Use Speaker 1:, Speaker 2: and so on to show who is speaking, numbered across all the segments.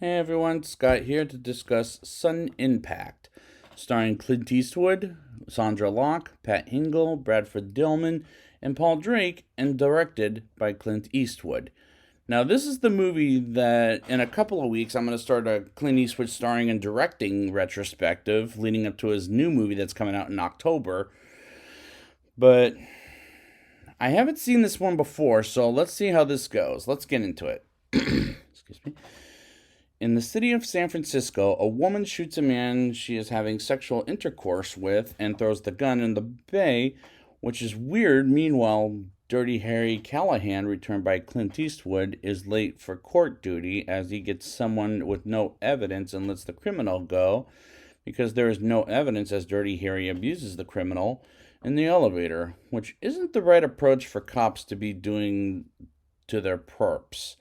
Speaker 1: Hey everyone, Scott here to discuss Sudden Impact, starring Clint Eastwood, Sandra Locke, Pat Hingle, Bradford Dillman, and Paul Drake, and directed by Clint Eastwood. Now, this is the movie that in a couple of weeks I'm going to start a Clint Eastwood starring and directing retrospective leading up to his new movie that's coming out in October. But I haven't seen this one before, so let's see how this goes. Let's get into it. Excuse me. In the city of San Francisco, a woman shoots a man she is having sexual intercourse with and throws the gun in the bay, which is weird. Meanwhile, Dirty Harry Callahan, returned by Clint Eastwood, is late for court duty as he gets someone with no evidence and lets the criminal go because there is no evidence as Dirty Harry abuses the criminal in the elevator, which isn't the right approach for cops to be doing to their perps.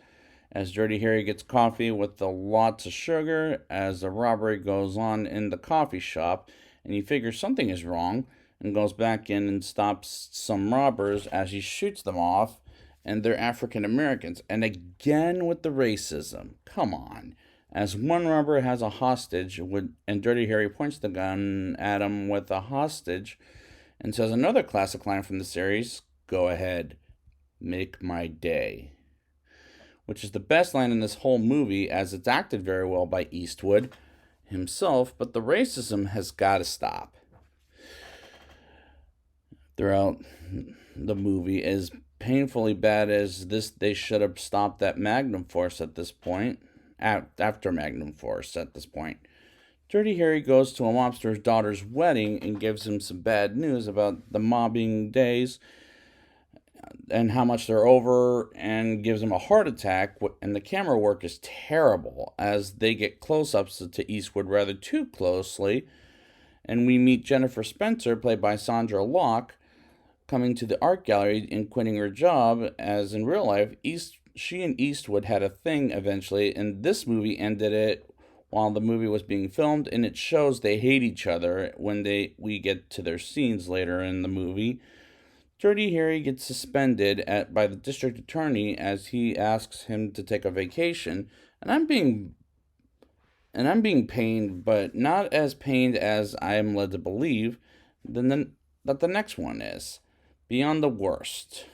Speaker 1: As Dirty Harry gets coffee with lots of sugar, as the robbery goes on in the coffee shop, and he figures something is wrong, and goes back in and stops some robbers as he shoots them off, and they're African Americans. And again with the racism. Come on. As one robber has a hostage, and Dirty Harry points the gun at him with a hostage, and says another classic line from the series, "Go ahead, make my day," which is the best line in this whole movie, as it's acted very well by Eastwood himself. But the racism has got to stop. Throughout the movie, as painfully bad as this, they should have stopped at Magnum Force at this point. After Magnum Force at this point. Dirty Harry goes to a mobster's daughter's wedding and gives him some bad news about the mobbing days and how much they're over, and gives him a heart attack. And the camera work is terrible as they get close-ups to Eastwood rather too closely. And we meet Jennifer Spencer, played by Sandra Locke, coming to the art gallery and quitting her job, as in real life, she and Eastwood had a thing eventually, and this movie ended it while the movie was being filmed, and it shows they hate each other when we get to their scenes later in the movie. Dirty Harry gets suspended by the district attorney as he asks him to take a vacation, and I'm being pained, but not as pained as I am led to believe that the next one is. Beyond the worst.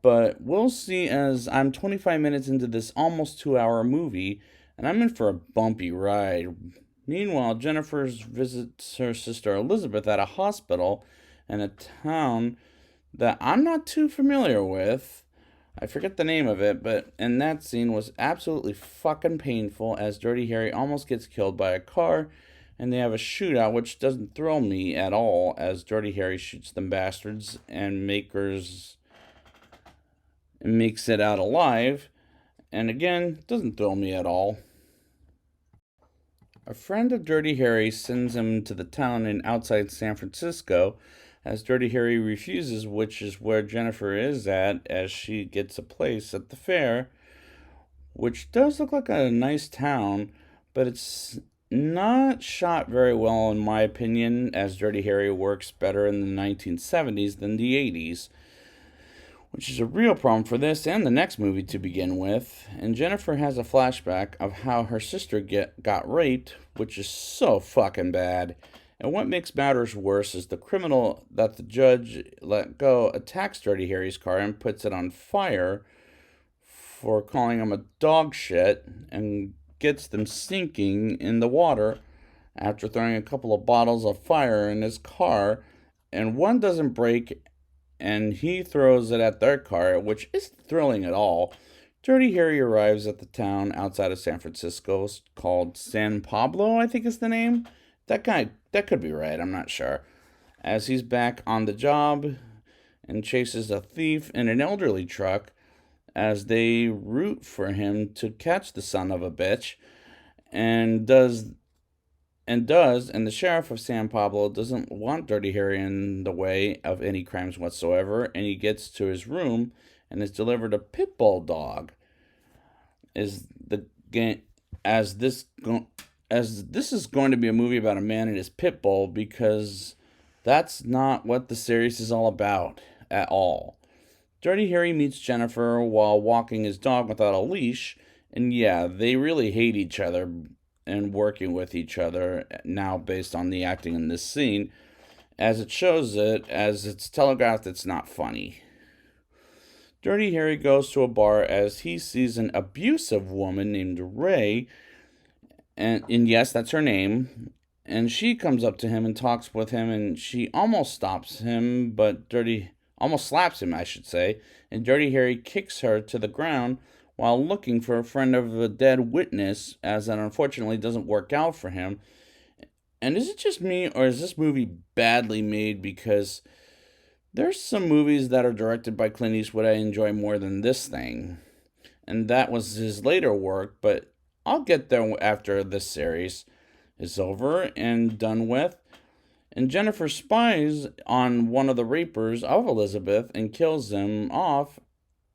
Speaker 1: But we'll see, as I'm 25 minutes into this almost 2-hour movie, and I'm in for a bumpy ride. Meanwhile, Jennifer visits her sister Elizabeth at a hospital in a town that I'm not too familiar with. I forget the name of it, but in that scene was absolutely fucking painful, as Dirty Harry almost gets killed by a car, and they have a shootout, which doesn't thrill me at all, as Dirty Harry shoots them bastards and makes it out alive, and again, doesn't thrill me at all. A friend of Dirty Harry sends him to the town outside San Francisco, as Dirty Harry refuses, which is where Jennifer is at, as she gets a place at the fair, which does look like a nice town, but it's not shot very well in my opinion, as Dirty Harry works better in the 1970s than the 80s, which is a real problem for this and the next movie to begin with. And Jennifer has a flashback of how her sister got raped, which is so fucking bad. And what makes matters worse is the criminal that the judge let go attacks Dirty Harry's car and puts it on fire for calling him a dog shit, and gets them sinking in the water after throwing a couple of bottles of fire in his car, and one doesn't break, and he throws it at their car, which isn't thrilling at all. Dirty Harry arrives at the town outside of San Francisco called San Pablo, I think is the name. That could be right, I'm not sure. As he's back on the job and chases a thief in an elderly truck, as they root for him to catch the son of a bitch, and the sheriff of San Pablo doesn't want Dirty Harry in the way of any crimes whatsoever, and he gets to his room and is delivered a pit bull dog. As this is going to be a movie about a man and his pit bull, because that's not what the series is all about at all. Dirty Harry meets Jennifer while walking his dog without a leash And yeah, they really hate each other and working with each other now based on the acting in this scene, as it shows it, as it's telegraphed it's not funny. Dirty Harry goes to a bar as he sees an abusive woman named Ray, and yes, that's her name. And she comes up to him and talks with him, and she almost stops him, but almost slaps him, I should say. And Dirty Harry kicks her to the ground while looking for a friend of a dead witness, as that unfortunately doesn't work out for him. And is it just me, or is this movie badly made? Because there's some movies that are directed by Clint Eastwood I enjoy more than this thing. And that was his later work, but I'll get there after this series is over and done with. And Jennifer spies on one of the rapers of Elizabeth and kills him off.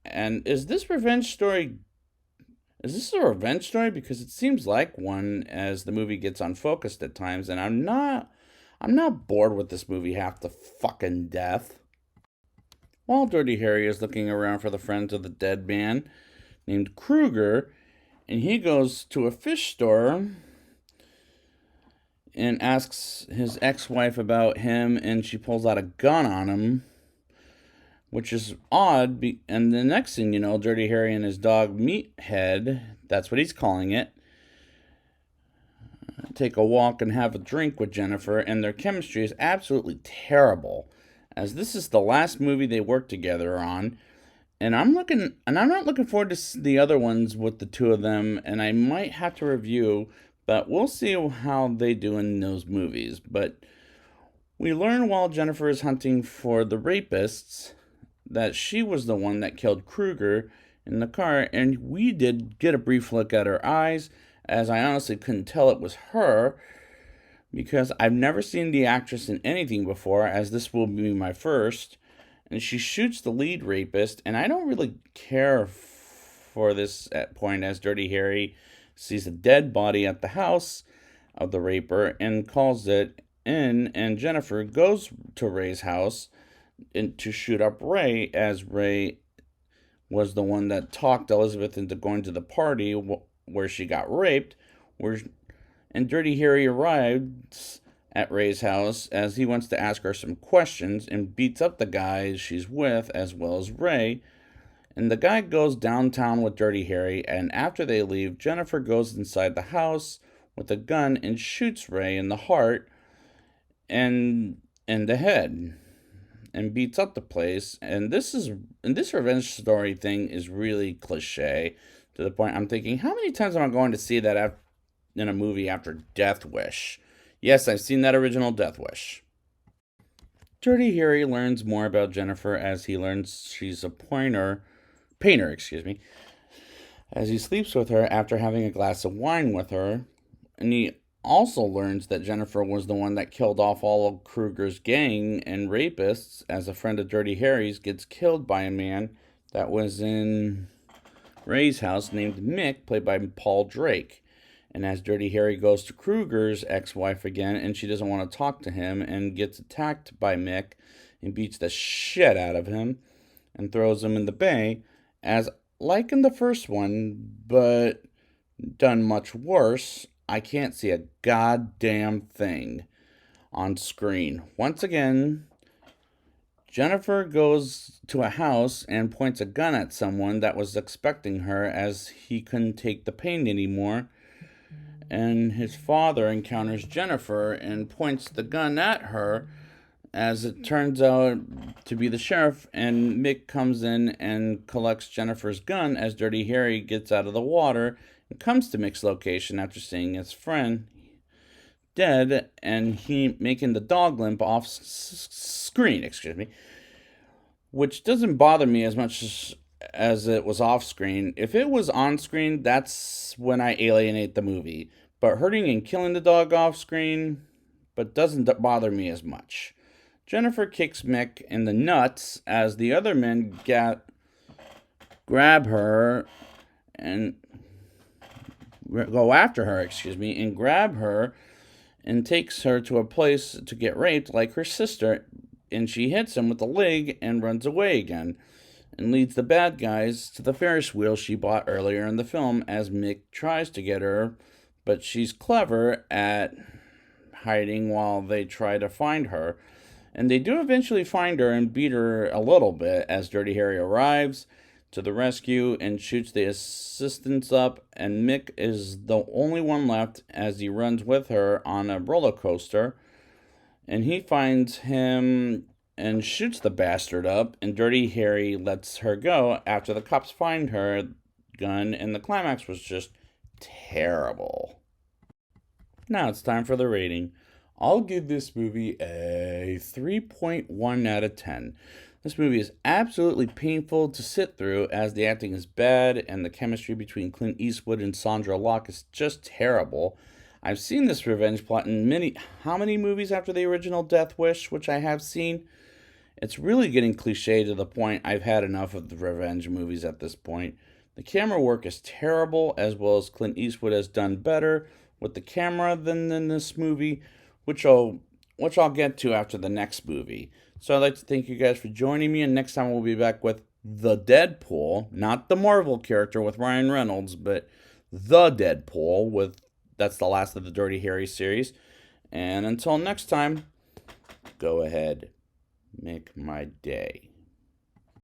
Speaker 1: And is this revenge story? Is this a revenge story? Because it seems like one, as the movie gets unfocused at times, and I'm not bored with this movie half to fucking death. While Dirty Harry is looking around for the friends of the dead man named Kruger, and he goes to a fish store and asks his ex-wife about him, and she pulls out a gun on him, which is odd. And the next thing you know, Dirty Harry and his dog Meathead, that's what he's calling it, take a walk and have a drink with Jennifer, and their chemistry is absolutely terrible, as this is the last movie they worked together on. And I'm not looking forward to the other ones with the two of them, and I might have to review, but we'll see how they do in those movies. But we learn while Jennifer is hunting for the rapists that she was the one that killed Kruger in the car, and we did get a brief look at her eyes, as I honestly couldn't tell it was her, because I've never seen the actress in anything before, as this will be my first. And she shoots the lead rapist, and I don't really care for this at point, as Dirty Harry sees a dead body at the house of the raper and calls it in, and Jennifer goes to Ray's house to shoot up Ray, as Ray was the one that talked Elizabeth into going to the party where she got raped, and Dirty Harry arrives at Ray's house as he wants to ask her some questions and beats up the guys she's with as well as Ray. And the guy goes downtown with Dirty Harry, and after they leave, Jennifer goes inside the house with a gun and shoots Ray in the heart and in the head and beats up the place. And this revenge story thing is really cliche, to the point I'm thinking, how many times am I going to see that in a movie after Death Wish? Yes, I've seen that original Death Wish. Dirty Harry learns more about Jennifer as he learns she's a painter, as he sleeps with her after having a glass of wine with her. And he also learns that Jennifer was the one that killed off all of Kruger's gang and rapists, as a friend of Dirty Harry's gets killed by a man that was in Ray's house named Mick, played by Paul Drake. And as Dirty Harry goes to Kruger's ex-wife again, and she doesn't want to talk to him, and gets attacked by Mick and beats the shit out of him and throws him in the bay, as like in the first one, but done much worse. I can't see a goddamn thing on screen. Once again, Jennifer goes to a house and points a gun at someone that was expecting her, as he couldn't take the pain anymore. And his father encounters Jennifer and points the gun at her, as it turns out to be the sheriff, and Mick comes in and collects Jennifer's gun as Dirty Harry gets out of the water and comes to Mick's location after seeing his friend dead, and he making the dog limp off screen, which doesn't bother me as much as it was off screen. If it was on screen, that's when I alienate the movie. But hurting and killing the dog off screen, but doesn't bother me as much. Jennifer kicks Mick in the nuts as the other men grab her and go after her, and grab her and takes her to a place to get raped like her sister, and she hits him with a leg and runs away again. and leads the bad guys to the Ferris wheel she bought earlier in the film as Mick tries to get her, but she's clever at hiding while they try to find her. And they do eventually find her and beat her a little bit as Dirty Harry arrives to the rescue and shoots the assistants up, and Mick is the only one left as he runs with her on a roller coaster, and he finds him and shoots the bastard up, and Dirty Harry lets her go after the cops find her gun, and the climax was just terrible. Now it's time for the rating. I'll give this movie a 3.1 out of 10. This movie is absolutely painful to sit through as the acting is bad and the chemistry between Clint Eastwood and Sandra Locke is just terrible. I've seen this revenge plot in how many movies after the original Death Wish, which I have seen? It's really getting cliche to the point I've had enough of the revenge movies at this point. The camera work is terrible, as well as Clint Eastwood has done better with the camera than in this movie, which I'll get to after the next movie. So I'd like to thank you guys for joining me, and next time we'll be back with the Deadpool, not the Marvel character with Ryan Reynolds, but the Deadpool that's the last of the Dirty Harry series. And until next time, go ahead, make my day.